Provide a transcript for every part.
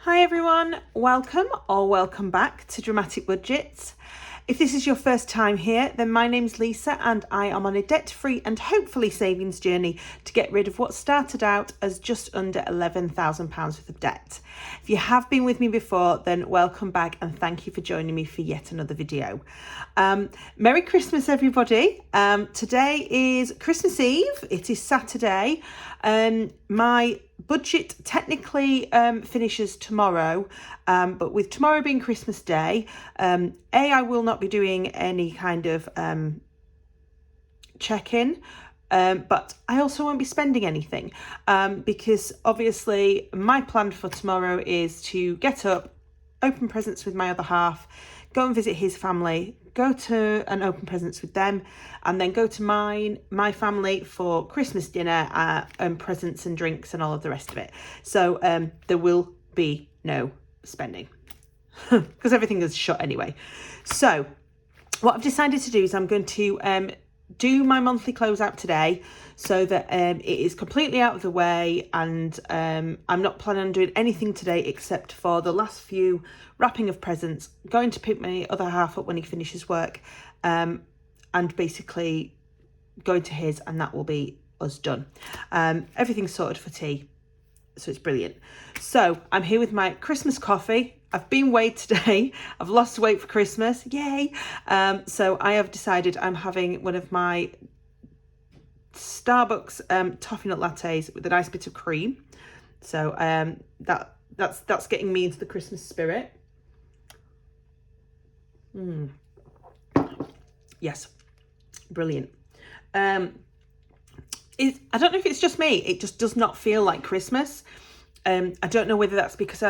Hi everyone, welcome or welcome back to Dramatic Budgets. If this is your first time here, then my name's Lisa and I am on a debt-free and hopefully savings journey to get rid of what started out as just under £11,000 worth of debt. If you have been with me before, then welcome back and thank you for joining me for yet another video. Merry Christmas everybody. Today is Christmas Eve, it is Saturday. My budget technically finishes tomorrow, but with tomorrow being Christmas Day, I will not be doing any kind of check-in, but I also won't be spending anything because obviously my plan for tomorrow is to get up, open presents with my other half, go and visit his family, go to and open presents with them, and then go to my family for Christmas dinner and presents and drinks and all of the rest of it. So there will be no spending because everything is shut anyway. So what I've decided to do is I'm going to do my monthly closeout today so that it is completely out of the way, and I'm not planning on doing anything today except for the last few wrapping of presents, going to pick my other half up when he finishes work, and basically going to his, and that will be us done. Everything's sorted for tea, so it's brilliant. So I'm here with my Christmas coffee. I've been weighed today. I've lost weight for Christmas. Yay. So I have decided I'm having one of my Starbucks toffee nut lattes with a nice bit of cream. So that's getting me into the Christmas spirit. Yes, brilliant. I don't know if it's just me. It just does not feel like Christmas. I don't know whether that's because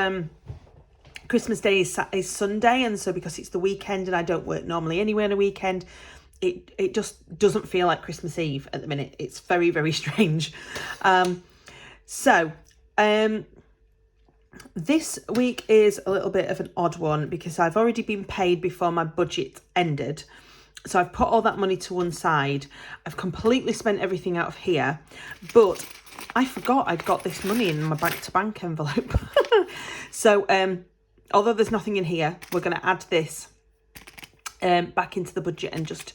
Christmas Day is Sunday, and so because it's the weekend and I don't work normally anyway on a weekend, it just doesn't feel like Christmas Eve at the minute. It's very, very strange. This week is a little bit of an odd one because I've already been paid before my budget ended. So I've put all that money to one side. I've completely spent everything out of here, but I forgot I'd got this money in my bank-to-bank envelope. So although there's nothing in here, we're going to add this back into the budget and just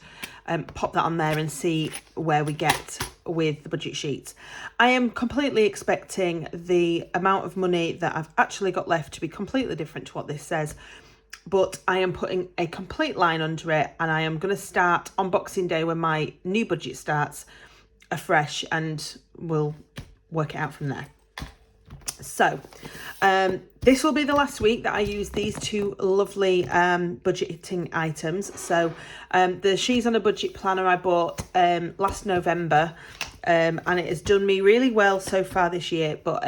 pop that on there and see where we get with the budget sheets. I am completely expecting the amount of money that I've actually got left to be completely different to what this says, but I am putting a complete line under it, and I am going to start on Boxing Day when my new budget starts afresh, and we'll work it out from there. So this will be the last week that I use these two lovely budgeting items. So the She's on a Budget planner I bought last November, and it has done me really well so far this year. But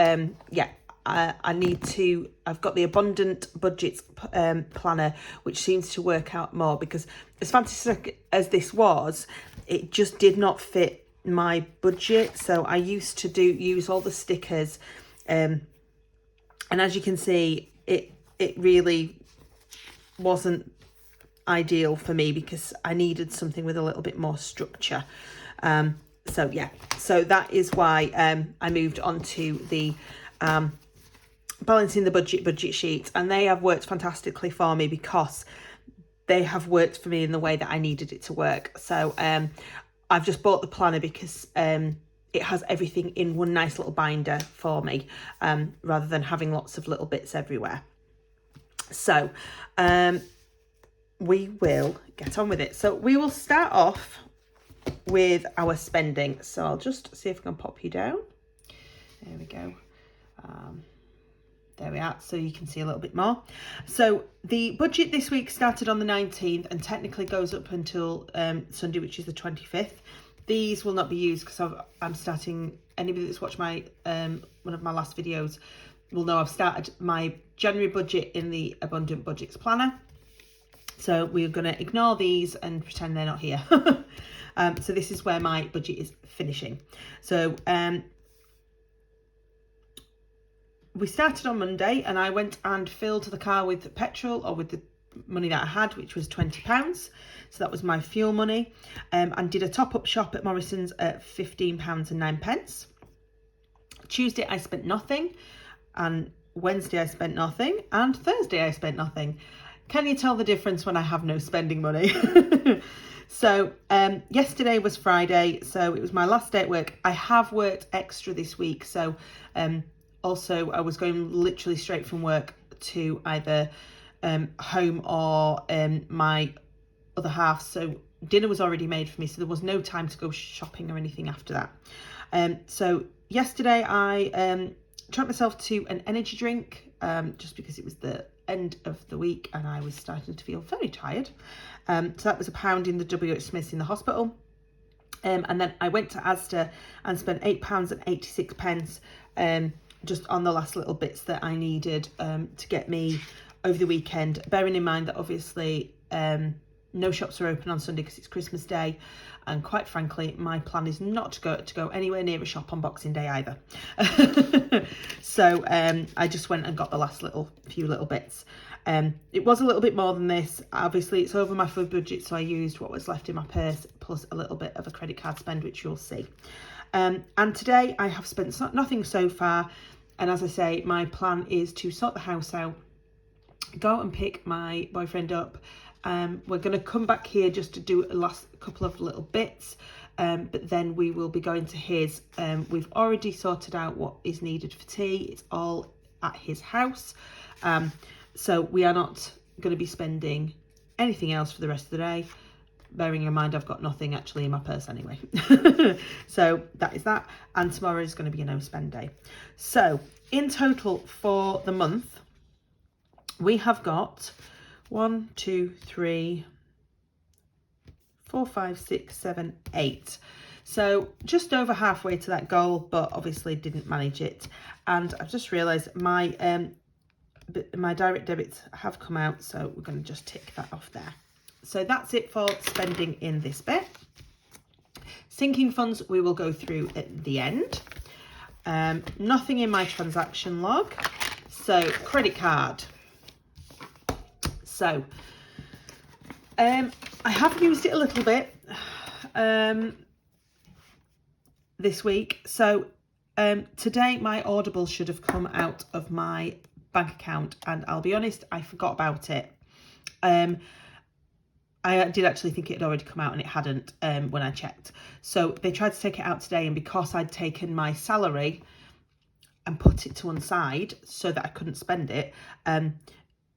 yeah, I've got the Abundant Budgets planner, which seems to work out more, because as fantastic as this was, it just did not fit my budget. So I used to use all the stickers, and as you can see, it really wasn't ideal for me because I needed something with a little bit more structure. So yeah, so that is why I moved on to the Balancing the budget sheets, and they have worked fantastically for me because they have worked for me in the way that I needed it to work. So I've just bought the planner because it has everything in one nice little binder for me, rather than having lots of little bits everywhere. So we will get on with it. So we will start off with our spending. So I'll just see if I can pop you down. There we go. There we are, so you can see a little bit more. So the budget this week started on the 19th and technically goes up until Sunday, which is the 25th. These will not be used because I'm starting, anybody that's watched my one of my last videos will know I've started my January budget in the Abundant Budgets planner. So we're going to ignore these and pretend they're not here. So this is where my budget is finishing. So we started on Monday and I went and filled the car with petrol, or with the money that I had, which was £20. So that was my fuel money, and did a top-up shop at Morrison's at £15.09. Tuesday I spent nothing, and Wednesday I spent nothing, and Thursday I spent nothing. Can you tell the difference when I have no spending money? So yesterday was Friday, so it was my last day at work. I have worked extra this week, so also I was going literally straight from work to either home or my other half, so dinner was already made for me, so there was no time to go shopping or anything after that. So yesterday I treated myself to an energy drink, just because it was the end of the week and I was starting to feel very tired. So that was £1 in the WH Smiths in the hospital. And then I went to Asda and spent £8.86 just on the last little bits that I needed to get me over the weekend, bearing in mind that obviously no shops are open on Sunday because it's Christmas Day, and quite frankly my plan is not to go anywhere near a shop on Boxing Day either. So I just went and got the last few little bits. It was a little bit more than this. Obviously it's over my food budget, so I used what was left in my purse plus a little bit of a credit card spend, which you'll see. And today I have spent nothing so far, and as I say, my plan is to sort the house out, go and pick my boyfriend up. We're going to come back here just to do a last couple of little bits, but then we will be going to his. We've already sorted out what is needed for tea. It's all at his house, so we are not going to be spending anything else for the rest of the day, bearing in mind I've got nothing actually in my purse anyway. So that is that, and tomorrow is going to be a no spend day. So in total for the month we have got 1, 2, 3, 4, 5, 6, 7, 8. So just over halfway to that goal, but obviously didn't manage it. And I've just realised my direct debits have come out, so we're going to just tick that off there. So that's it for spending in this bit. Sinking funds we will go through at the end. Nothing in my transaction log. So credit card. So I have used it a little bit this week. So today my Audible should have come out of my bank account, and I'll be honest, I forgot about it. I did actually think it had already come out, and it hadn't when I checked. So they tried to take it out today, and because I'd taken my salary and put it to one side so that I couldn't spend it,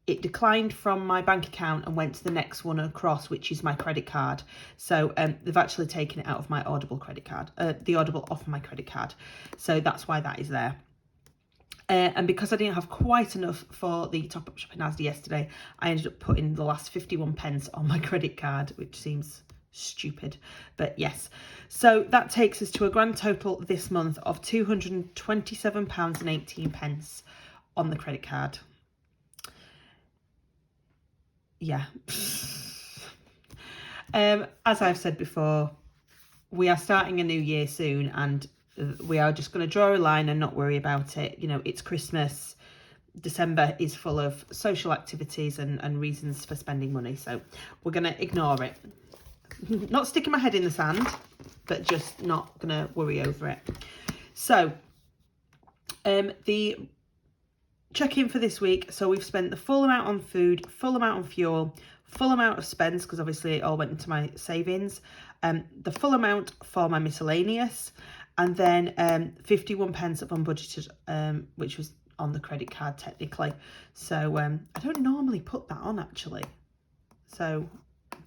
it declined from my bank account and went to the next one across, which is my credit card. So they've actually taken it out of my Audible credit card, the Audible off my credit card. So that's why that is there. And because I didn't have quite enough for the top up shop in Asda yesterday, I ended up putting the last 51p on my credit card, which seems stupid, but yes. So that takes us to a grand total this month of £227.18 on the credit card. Yeah. As I've said before, we are starting a new year soon, and we are just going to draw a line and not worry about it. You know, it's Christmas. December is full of social activities and reasons for spending money, so we're going to ignore it. Not sticking my head in the sand, but just not going to worry over it. So the check-in for this week, so we've spent the full amount on food, full amount on fuel, full amount of spends, because obviously it all went into my savings, the full amount for my miscellaneous, and then 51p of unbudgeted, which was on the credit card technically. So I don't normally put that on actually, so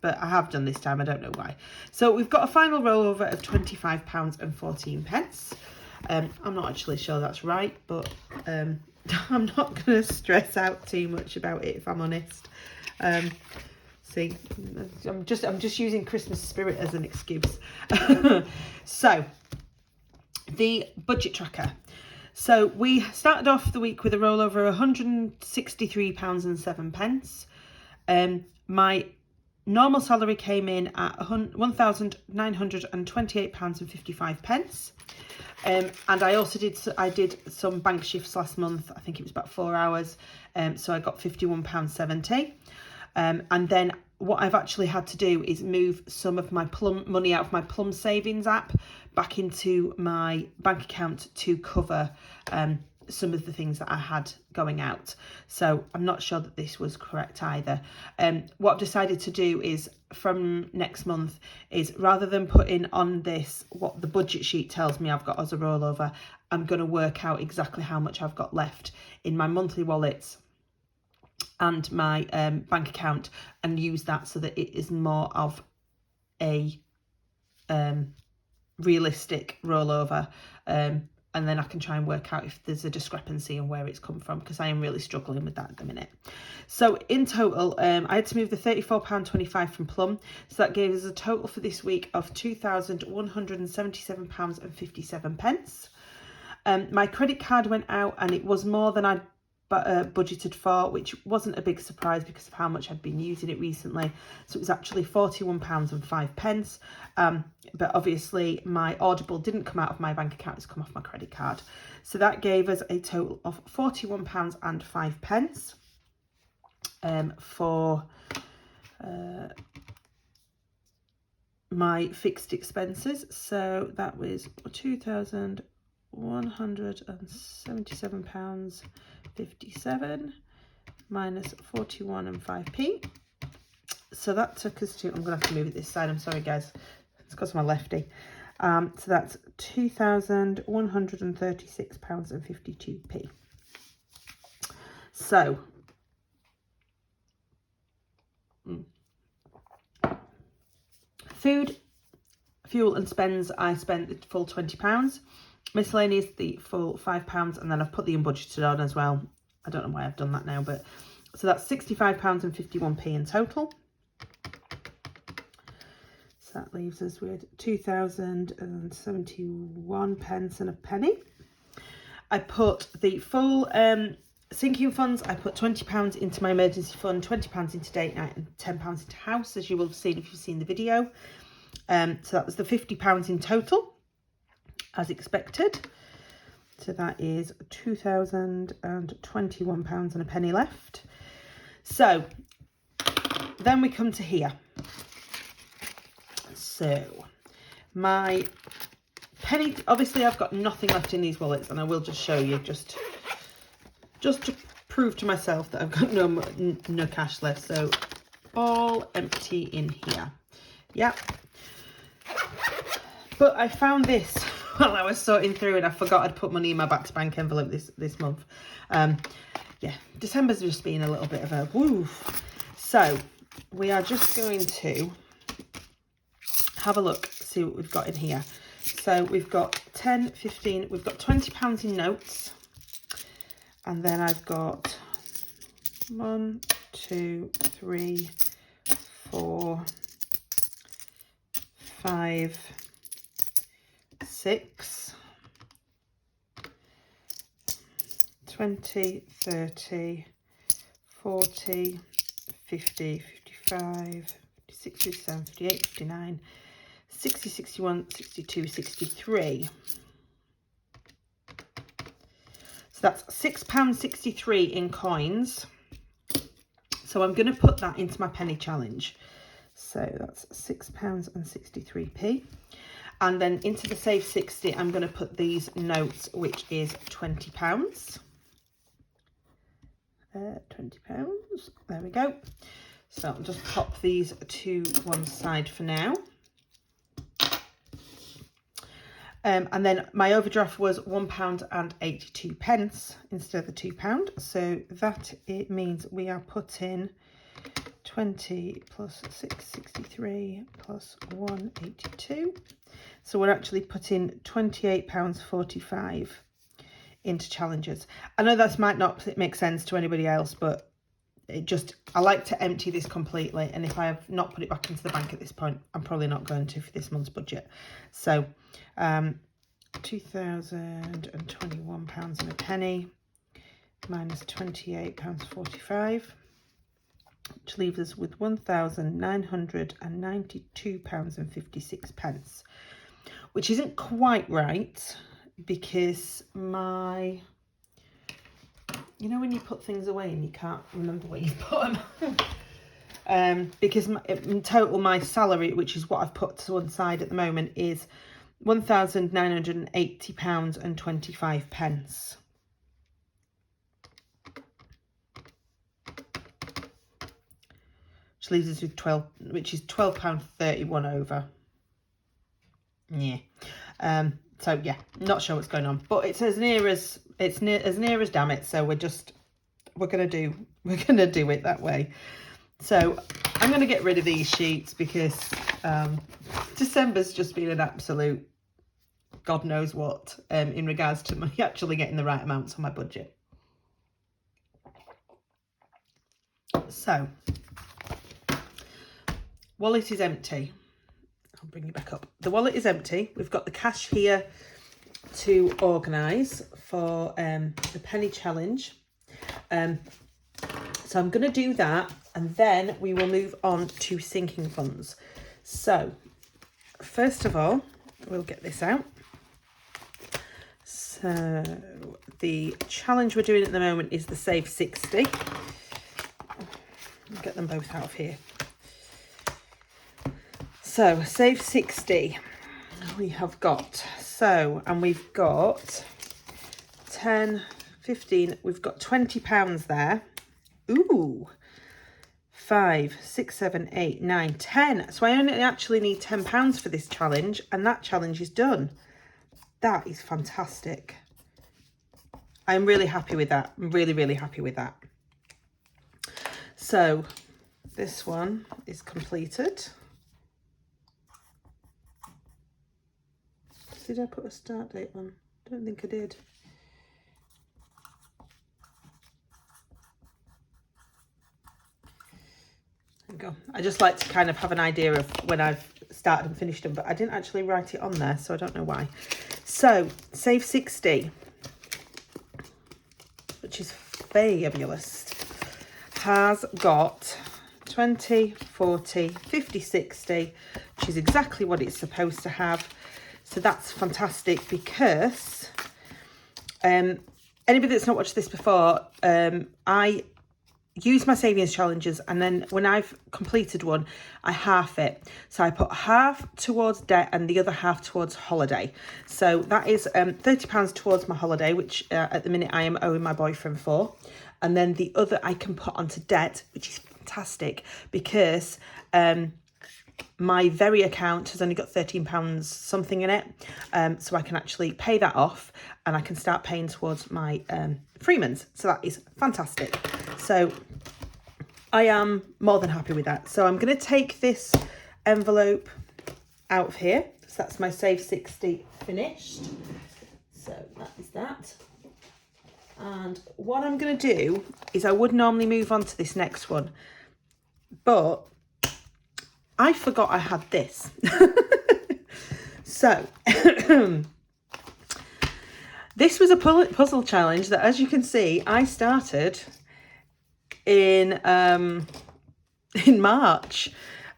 but I have done this time, I don't know why. So we've got a final rollover of £25.14. I'm not actually sure that's right, but I'm not going to stress out too much about it, if I'm honest. See, I'm just using Christmas spirit as an excuse. So the budget tracker. So we started off the week with a rollover of £163.07. My normal salary came in at £1,928.55. And I also did some bank shifts last month. I think it was about 4 hours. So I got £51.70. And then what I've actually had to do is move some of my money out of my Plum savings app back into my bank account to cover some of the things that I had going out. So I'm not sure that this was correct either. What I've decided to do is from next month is, rather than putting on this what the budget sheet tells me I've got as a rollover, I'm going to work out exactly how much I've got left in my monthly wallets and my bank account, and use that so that it is more of a realistic rollover, and then I can try and work out if there's a discrepancy and where it's come from, because I am really struggling with that at the minute. So in total, I had to move the £34.25 from Plum, so that gave us a total for this week of £2,177.57. My credit card went out and it was more than I'd budgeted for, which wasn't a big surprise because of how much I'd been using it recently. So it was actually £41.05. But obviously my Audible didn't come out of my bank account, it's come off my credit card. So that gave us a total of £41.05 for my fixed expenses. So that was £2,177.57 minus 41 and 5p. So that took us to, I'm going to have to move it this side, I'm sorry guys, it's because I'm a lefty. So that's £2,136.52. So food, fuel and spends, I spent the full £20. Miscellaneous, the full £5, and then I've put the unbudgeted on as well. I don't know why I've done that now, but so that's £65.51 in total. So that leaves us with 2,071 pence and a penny. I put the full sinking funds. I put £20 into my emergency fund, £20 into date night, and £10 into house, as you will have seen if you've seen the video. So that was the £50 in total, as expected. So that is £2,021 and a penny left. So then we come to here. So my penny, obviously I've got nothing left in these wallets, and I will just show you just to prove to myself that I've got no cash left. So all empty in here. Yep. But I found this while I was sorting through, and I forgot I'd put money in my back to bank envelope this month. Yeah, December's just been a little bit of a woof. So we are just going to have a look, see what we've got in here. So we've got 10, 15, we've got £20 in notes. And then I've got 1, 2, 3, 4, 5, 6, 20, 30, 40, 50, 55, 56, 57, 58, 59, 60, 61, 62, 63. So that's £6.63 in coins. So I'm going to put that into my penny challenge. So that's £6.63. And then into the Save 60, I'm going to put these notes, which is £20. £20. There we go. So I'll just pop these to one side for now. And then my overdraft was £1.82 instead of the £2. So that it means we are putting 20 plus 663 plus 182. So we're actually putting £28.45 into challenges. I know that might not make sense to anybody else, but I like to empty this completely, and if I have not put it back into the bank at this point, I'm probably not going to for this month's budget. So £2,021 and a penny minus £28.45, which leaves us with £1,992.56, which isn't quite right, because you know when you put things away and you can't remember where you put them? Because in total my salary, which is what I've put to one side at the moment, is £1,980.25. which leaves us with 12, which is £12.31 over. Yeah. So yeah, not sure what's going on, but it's as near as damn it. So we're gonna do it that way. So I'm gonna get rid of these sheets because December's just been an absolute God knows what in regards to me actually getting the right amounts on my budget. So wallet is empty. I'll bring you back up. The wallet is empty. We've got the cash here to organise for the penny challenge. So I'm going to do that, and then we will move on to sinking funds. So first of all, we'll get this out. So the challenge we're doing at the moment is the Save 60. I'll get them both out of here. So Save 60 we have got, and we've got 10, 15, we've got £20 there. Ooh, 5, 6, 7, 8, 9, 10. So I only actually need £10 for this challenge, and that challenge is done. That is fantastic. I'm really happy with that. I'm really, really happy with that. So this one is completed. Did I put a start date on? I don't think I did. There we go. I just like to kind of have an idea of when I've started and finished them, but I didn't actually write it on there, so I don't know why. So Save 60, which is fabulous, has got 20, 40, 50, 60, which is exactly what it's supposed to have. So that's fantastic because anybody that's not watched this before, I use my savings challenges, and then when I've completed one, I half it. So I put half towards debt and the other half towards holiday. So that is £30 towards my holiday, which at the minute I am owing my boyfriend for. And then the other I can put onto debt, which is fantastic because my Very account has only got £13 something in it, so I can actually pay that off, and I can start paying towards my Freeman's. So that is fantastic. So I am more than happy with that. So I'm going to take this envelope out of here. So that's my Save 60 finished. So that is that. And what I'm going to do is I would normally move on to this next one, but I forgot I had this. So this was a puzzle challenge that, as you can see, I started in March,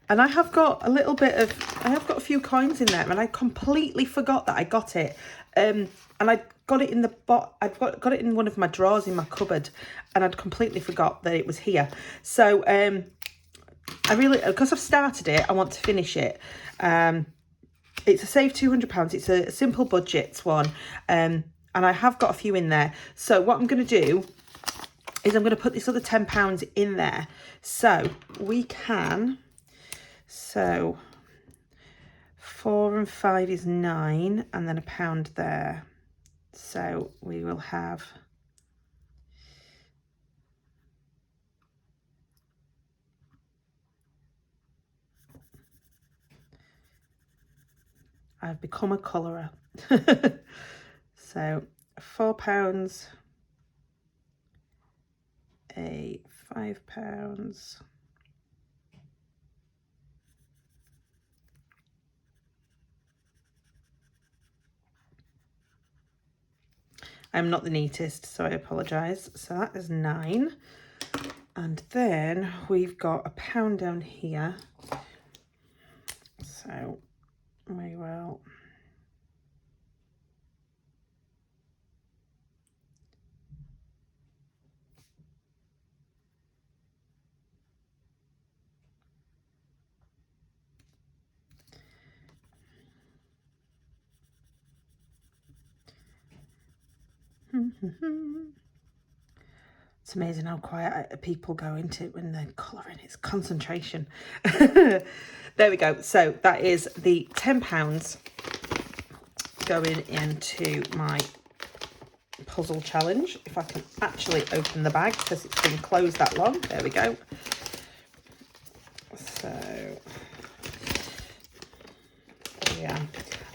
and I have got a few coins in there, and I completely forgot that I got it. And I got it in I've got it in one of my drawers in my cupboard, and I'd completely forgot that it was here. So I really, because I've started it, I want to finish it. It's a Save £200. It's a simple budget one, and I have got a few in there. So what I'm going to do is I'm going to put this other £10 in there. So we can, so 4 and 5 is 9, and then £1 there. So we will have I've become a colourer. So £4, a £5, I'm not the neatest, so I apologise. So that is 9. And then we've got £1 down here. So we will It's amazing how quiet people go into it when they're colouring. It's concentration. There we go. So that is the £10 going into my puzzle challenge. If I can actually open the bag because it's been closed that long. There we go. So yeah,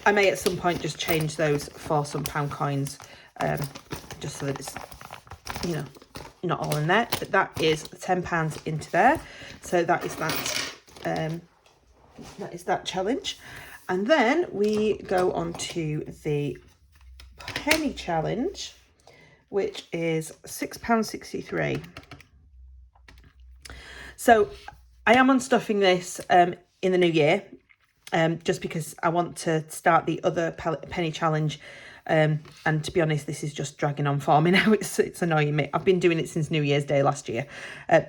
I may at some point just change those for some pound coins, just so that it's, you know, not all in there. But that is £10 into there. So that is that challenge. And then we go on to the penny challenge, which is £6.63. So I am unstuffing this in the new year, just because I want to start the other penny challenge. And to be honest, this is just dragging on for me now. It's annoying me. I've been doing it since New Year's Day last year.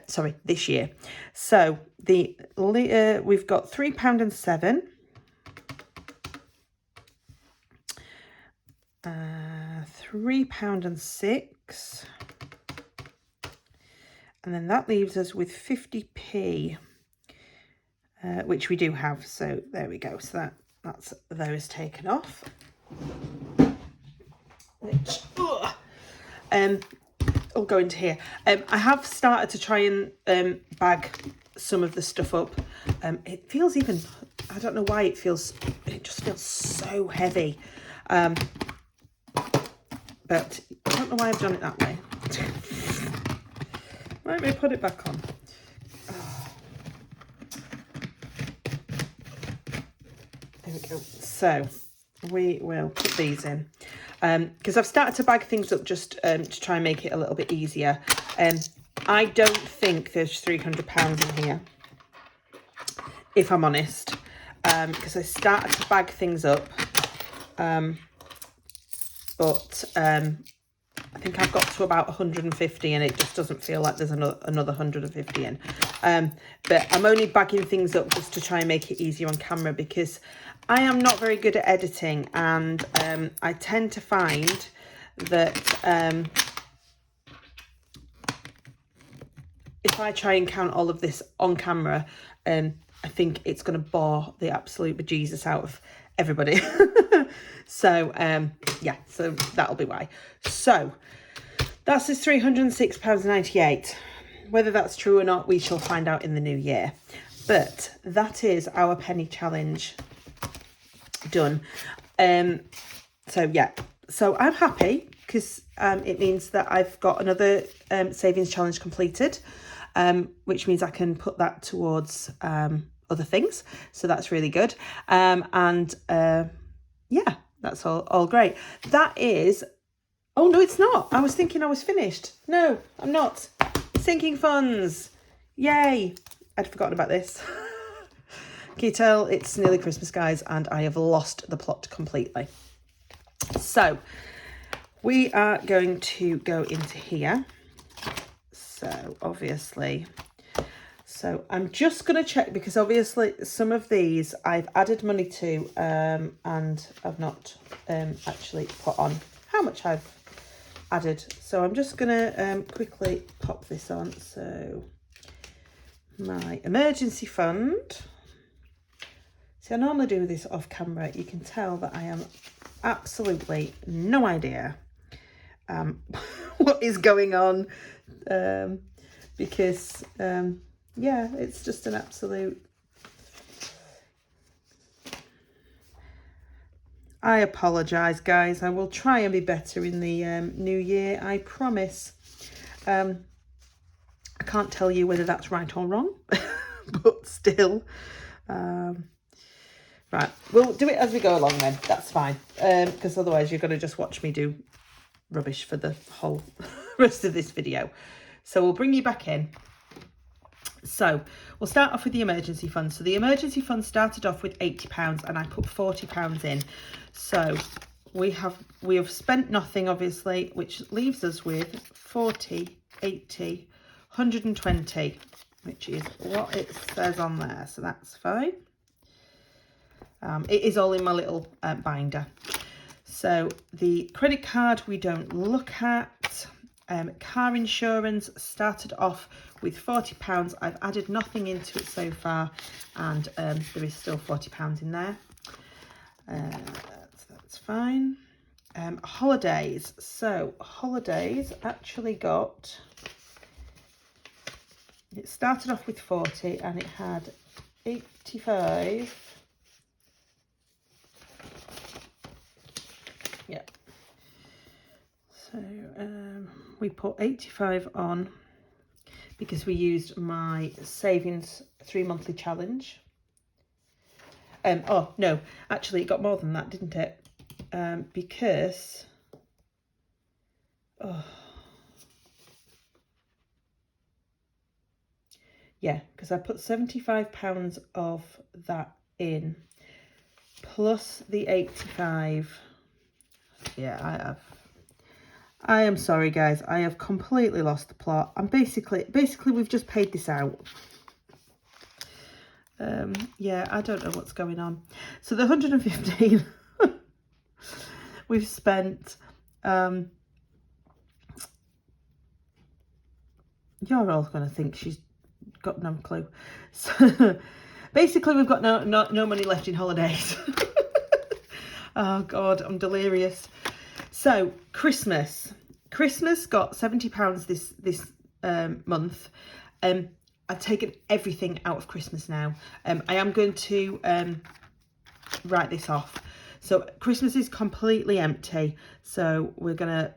Sorry, this year. So we've got £3.07. £3.06, and then that leaves us with 50p, which we do have. So there we go. So that's those taken off. Which will go into here. I have started to try and bag some of the stuff up. It feels even, I don't know why it just feels so heavy. But I don't know why I've done it that way. Let me put it back on. Oh. There we go. So we will put these in. Because I've started to bag things up just to try and make it a little bit easier. I don't think there's £300 in here, if I'm honest. Because I started to bag things up. But I think I've got to about 150 and it just doesn't feel like there's another 150 in. But I'm only bagging things up just to try and make it easier on camera, because I am not very good at editing, and I tend to find that if I try and count all of this on camera, I think it's going to bore the absolute bejesus out of everybody. So yeah, so that'll be why. So that's his £306.98. Whether that's true or not, we shall find out in the new year. But that is our penny challenge done. So yeah, so I'm happy because it means that I've got another savings challenge completed, which means I can put that towards other things. So that's really good. Yeah, that's all great. That is, oh no, it's not. I was thinking I was finished. No, I'm not. Sinking funds. Yay. I'd forgotten about this. Can you tell it's nearly Christmas, guys, and I have lost the plot completely. So we are going to go into here. So obviously, so I'm just going to check, because obviously some of these I've added money to and I've not actually put on how much I've added. So I'm just going to quickly pop this on. So my emergency fund. See, I normally do this off camera. You can tell that I am absolutely no idea what is going on, because yeah, it's just an absolute, I apologise, guys. I will try and be better in the new year, I promise. I can't tell you whether that's right or wrong, but still. Right, we'll do it as we go along then. That's fine, because otherwise you're going to just watch me do rubbish for the whole rest of this video. So we'll bring you back in. So we'll start off with the emergency fund. So the emergency fund started off with £80 and I put £40 in. So we have spent nothing, obviously, which leaves us with 40, 80, 120, which is what it says on there. So that's fine. It is all in my little binder. So the credit card we don't look at. Car insurance started off with £40. I've added nothing into it so far, and there is still £40 in there. So that's fine. Holidays. So holidays actually got, it started off with 40 and it had 85. Yeah. So we put 85 on because we used my savings 3 monthly challenge. Oh no, actually it got more than that, didn't it? Because yeah, because I put £75 of that in plus the 85. Yeah, I am sorry guys, I have completely lost the plot. And basically we've just paid this out. Yeah, I don't know what's going on. So the 115 we've spent, you're all going to think she's got no clue. So basically we've got no money left in holidays. Oh God, I'm delirious. So Christmas got £70 this month. I've taken everything out of Christmas now. I am going to write this off. So Christmas is completely empty. So we're going to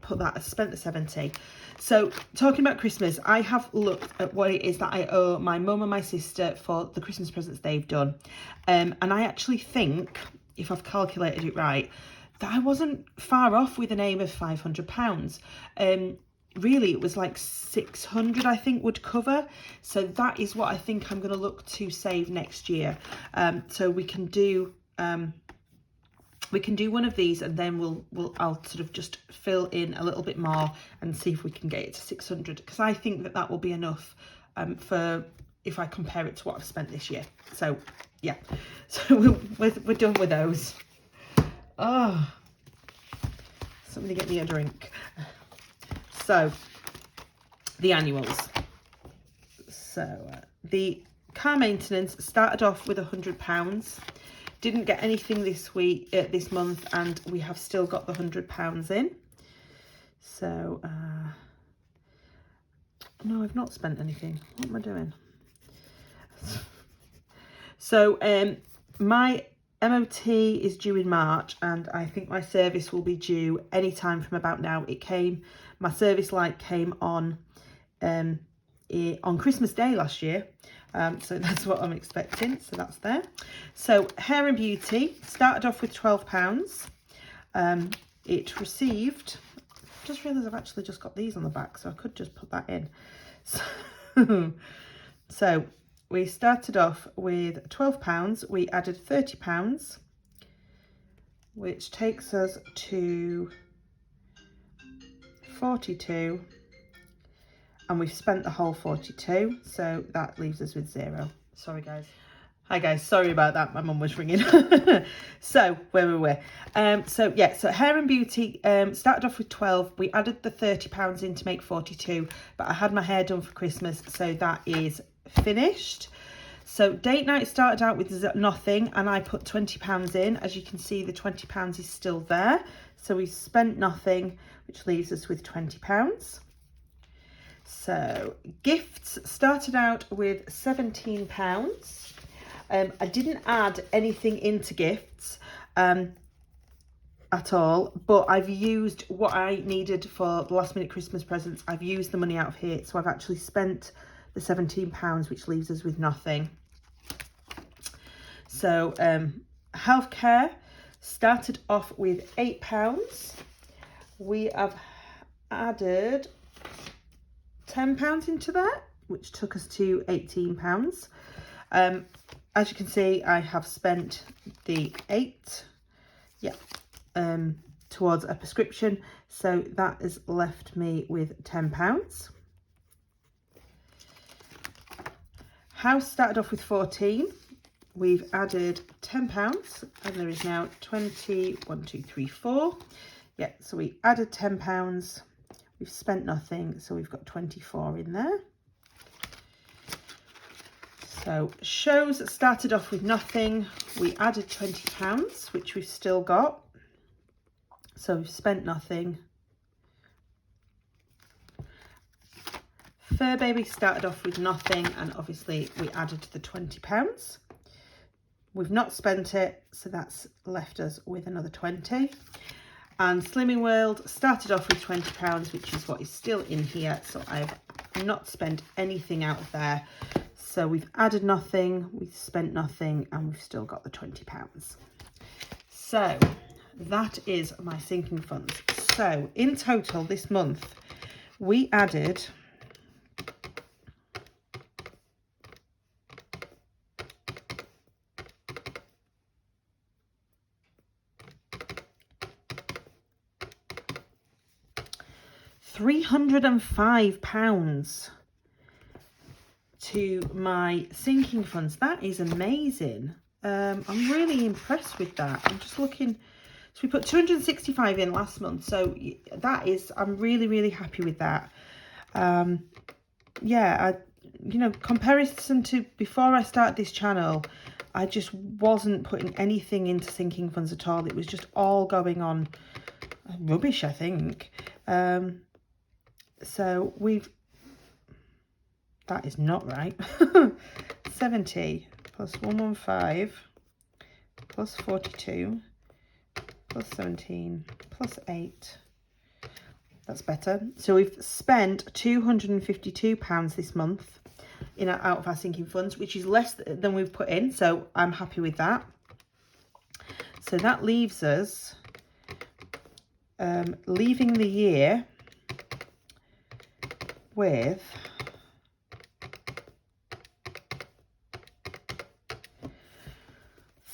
put that, I spent the 70. So talking about Christmas, I have looked at what it is that I owe my mum and my sister for the Christmas presents they've done. And I actually think, if I've calculated it right, that I wasn't far off with an aim of £500. Really it was like 600 I think would cover. So that is what I think I'm going to look to save next year. So we can do one of these, and then I'll sort of just fill in a little bit more and see if we can get it to 600, because I think that will be enough for, if I compare it to what I've spent this year. So yeah, so we're done with those. Oh, somebody get me a drink. So the annuals. So the car maintenance started off with £100. Didn't get anything this month, and we have still got the £100 in. So no, I've not spent anything. What am I doing? So my MOT is due in March, and I think my service will be due anytime from about now. My service light came on Christmas Day last year. So that's what I'm expecting. So that's there. So hair and beauty started off with £12. It received, I just realised I've actually just got these on the back, so I could just put that in. So we started off with £12. We added £30, which takes us to 42. And we've spent the whole 42, so that leaves us with 0. Sorry guys. Hi guys, sorry about that, my mum was ringing. So where were we? So yeah, so hair and beauty started off with 12. We added the £30 in to make 42, but I had my hair done for Christmas, so that is finished. So date night started out with nothing, and I put £20 in. As you can see, the £20 is still there. So we spent nothing, which leaves us with £20. So gifts started out with £17. I didn't add anything into gifts at all, but I've used what I needed for the last minute Christmas presents. I've used the money out of here, so I've actually spent the £17, which leaves us with nothing. So healthcare started off with £8. We have added £10 into that, which took us to £18. As you can see, I have spent the 8 towards a prescription, so that has left me with £10. House started off with 14. We've added £10, and there is now 20, 1, 2, 3, 4. Yeah, so we added £10. We've spent nothing, so we've got 24 in there. So shows started off with nothing. We added £20, which we've still got. So we've spent nothing. Fur Baby started off with nothing, and obviously we added the £20. We've not spent it, so that's left us with another 20. And Slimming World started off with £20, which is what is still in here. So I've not spent anything out of there. So we've added nothing, we've spent nothing, and we've still got the £20. So that is my sinking funds. So in total this month, we added £305 to my sinking funds. That is amazing. I'm really impressed with that. I'm just looking. So we put 265 in last month. So that is, I'm really, really happy with that. Yeah, you know, comparison to before I started this channel, I just wasn't putting anything into sinking funds at all. It was just all going on rubbish, I think. So that is not right. 70 plus 115 plus 42 plus 17 plus 8. That's better. So we've spent £252 this month out of our sinking funds, which is less than we've put in. So I'm happy with that. So that leaves us leaving the year with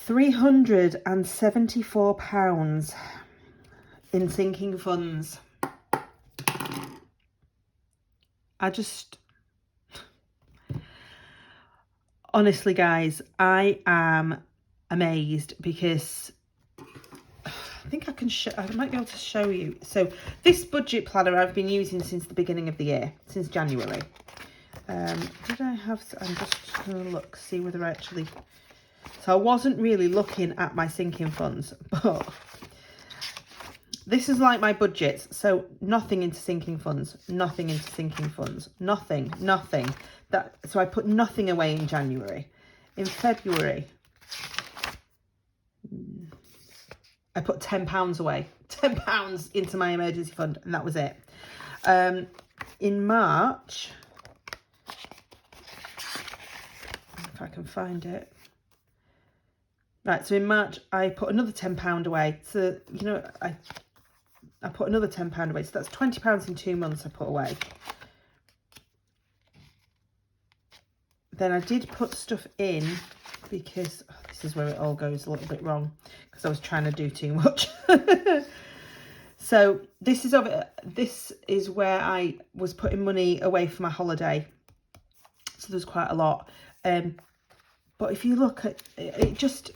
£374 in sinking funds. Honestly, guys, I am amazed because I think I might be able to show you. So this budget planner I've been using since the beginning of the year, since January. Did I have, I'm just going to look, see whether I actually, so I wasn't really looking at my sinking funds, but this is like my budgets. So nothing into sinking funds, nothing into sinking funds, nothing. So I put nothing away in January. In February, I put £10 away, £10 into my emergency fund, and that was it. In March, if I can find it. Right, so in March, I put another £10 away. So, you know, I put another £10 away. So that's £20 in 2 months I put away. Then I did put stuff in because this is where it all goes a little bit wrong because I was trying to do too much. So this is where I was putting money away for my holiday. So there's quite a lot. But if you look at it, just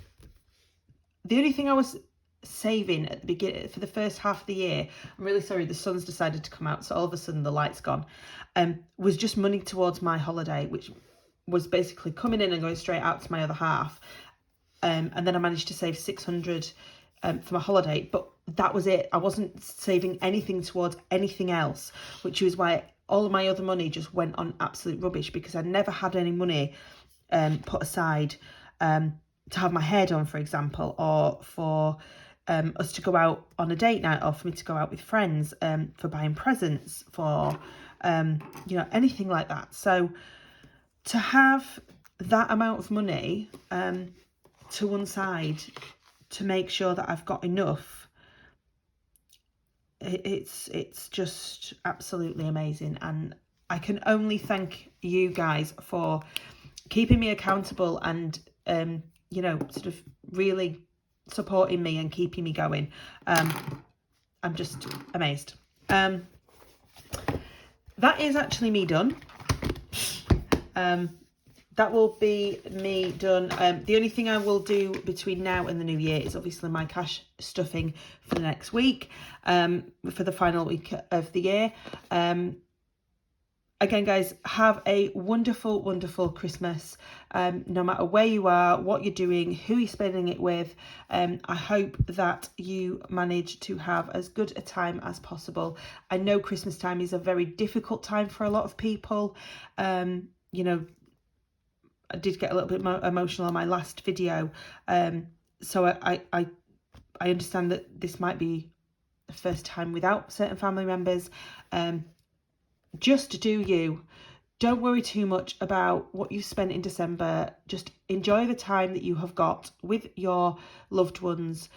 the only thing I was saving at the beginning for the first half of the year, I'm really sorry, the sun's decided to come out, so all of a sudden the light's gone, was just money towards my holiday, which was basically coming in and going straight out to my other half. And then I managed to save 600 for my holiday, but that was it. I wasn't saving anything towards anything else, which was why all of my other money just went on absolute rubbish, because I never had any money put aside to have my hair done, for example, or for us to go out on a date night, or for me to go out with friends, for buying presents, for you know, anything like that. So to have that amount of money to one side to make sure that I've got enough, it's just absolutely amazing. And I can only thank you guys for keeping me accountable and you know, sort of really supporting me and keeping me going. I'm just amazed. That is actually me done. that will be me done. The only thing I will do between now and the new year is obviously my cash stuffing for the next week, for the final week of the year. Again, guys, have a wonderful, wonderful Christmas. No matter where you are, what you're doing, who you're spending it with. I hope that you manage to have as good a time as possible. I know Christmas time is a very difficult time for a lot of people. You know, I did get a little bit emotional on my last video. So I understand that this might be the first time without certain family members. Just do you. Don't worry too much about what you spent in December. Just enjoy the time that you have got with your loved ones,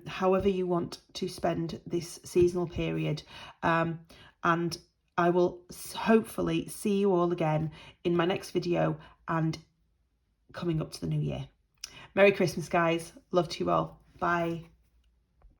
however you want to spend this seasonal period. And I will hopefully see you all again in my next video and coming up to the new year. Merry Christmas, guys. Love to you all. Bye.